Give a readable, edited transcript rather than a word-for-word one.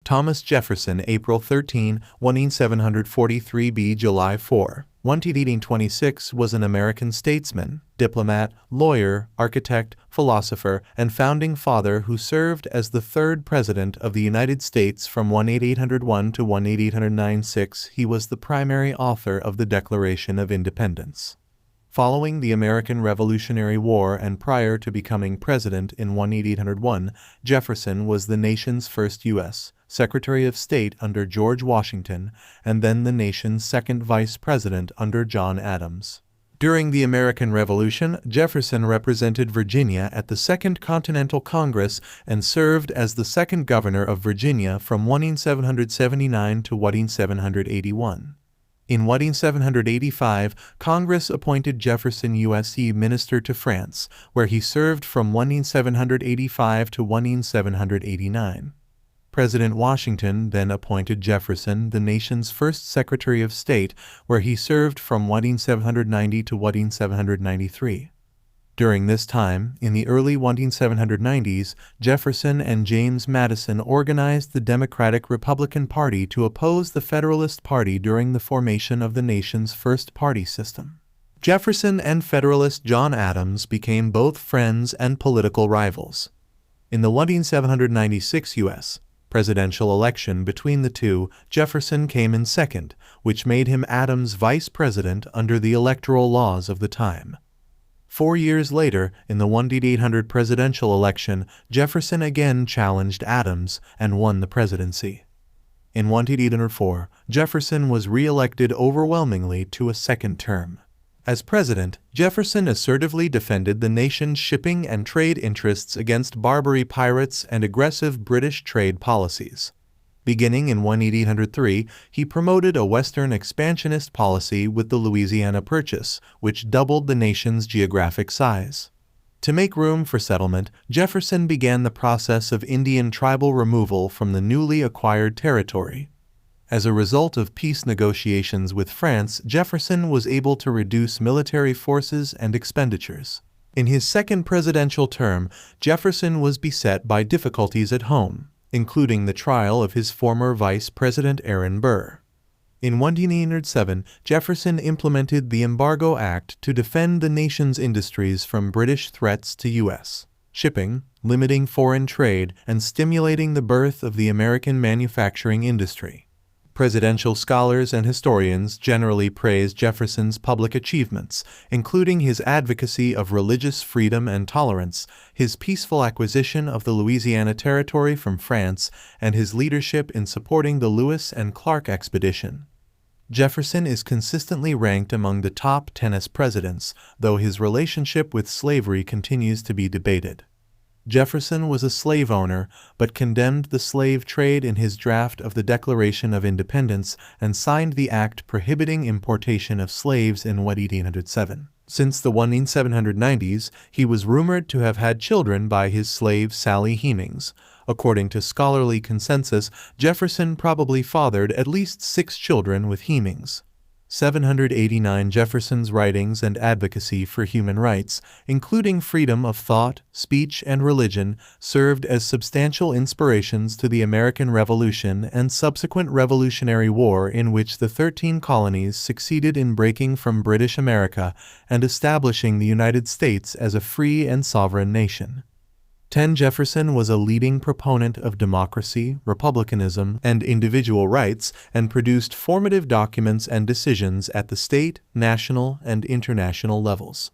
Thomas Jefferson, April 13, 1743 b. July 4, 1826, was an American statesman, diplomat, lawyer, architect, philosopher, and founding father who served as the third President of the United States from 1801 to 1896. He was the primary author of the Declaration of Independence. Following the American Revolutionary War and prior to becoming president in 1801, Jefferson was the nation's first U.S. Secretary of State under George Washington, and then the nation's second vice president under John Adams. During the American Revolution, Jefferson represented Virginia at the Second Continental Congress and served as the second governor of Virginia from 1779 to 1781. In 1785, Congress appointed Jefferson U.S.C. Minister to France, where he served from 1785 to 1789. President Washington then appointed Jefferson the nation's first Secretary of State, where he served from 1790 to 1793. During this time, in the early 1790s, Jefferson and James Madison organized the Democratic-Republican Party to oppose the Federalist Party during the formation of the nation's first party system. Jefferson and Federalist John Adams became both friends and political rivals. In the 1796 U.S. presidential election between the two, Jefferson came in second, which made him Adams' vice president under the electoral laws of the time. 4 years later, in the 1800 presidential election, Jefferson again challenged Adams and won the presidency. In 1804, Jefferson was re-elected overwhelmingly to a second term. As president, Jefferson assertively defended the nation's shipping and trade interests against Barbary pirates and aggressive British trade policies. Beginning in 1803, he promoted a Western expansionist policy with the Louisiana Purchase, which doubled the nation's geographic size. To make room for settlement, Jefferson began the process of Indian tribal removal from the newly acquired territory. As a result of peace negotiations with France, Jefferson was able to reduce military forces and expenditures. In his second presidential term, Jefferson was beset by difficulties at home, including the trial of his former vice president Aaron Burr. In 1807, Jefferson implemented the Embargo Act to defend the nation's industries from British threats to U.S. shipping, limiting foreign trade, and stimulating the birth of the American manufacturing industry. Presidential scholars and historians generally praise Jefferson's public achievements, including his advocacy of religious freedom and tolerance, his peaceful acquisition of the Louisiana Territory from France, and his leadership in supporting the Lewis and Clark expedition. Jefferson is consistently ranked among the top 10 as presidents, though his relationship with slavery continues to be debated. Jefferson was a slave owner, but condemned the slave trade in his draft of the Declaration of Independence and signed the act prohibiting importation of slaves in 1807. Since the 1790s, he was rumored to have had children by his slave Sally Hemings. According to scholarly consensus, Jefferson probably fathered at least 6 children with Hemings. 789 Jefferson's writings and advocacy for human rights, including freedom of thought, speech, and religion, served as substantial inspirations to the American Revolution and subsequent Revolutionary War, in which the 13 colonies succeeded in breaking from British America and establishing the United States as a free and sovereign nation. 10. Jefferson was a leading proponent of democracy, republicanism, and individual rights, and produced formative documents and decisions at the state, national, and international levels.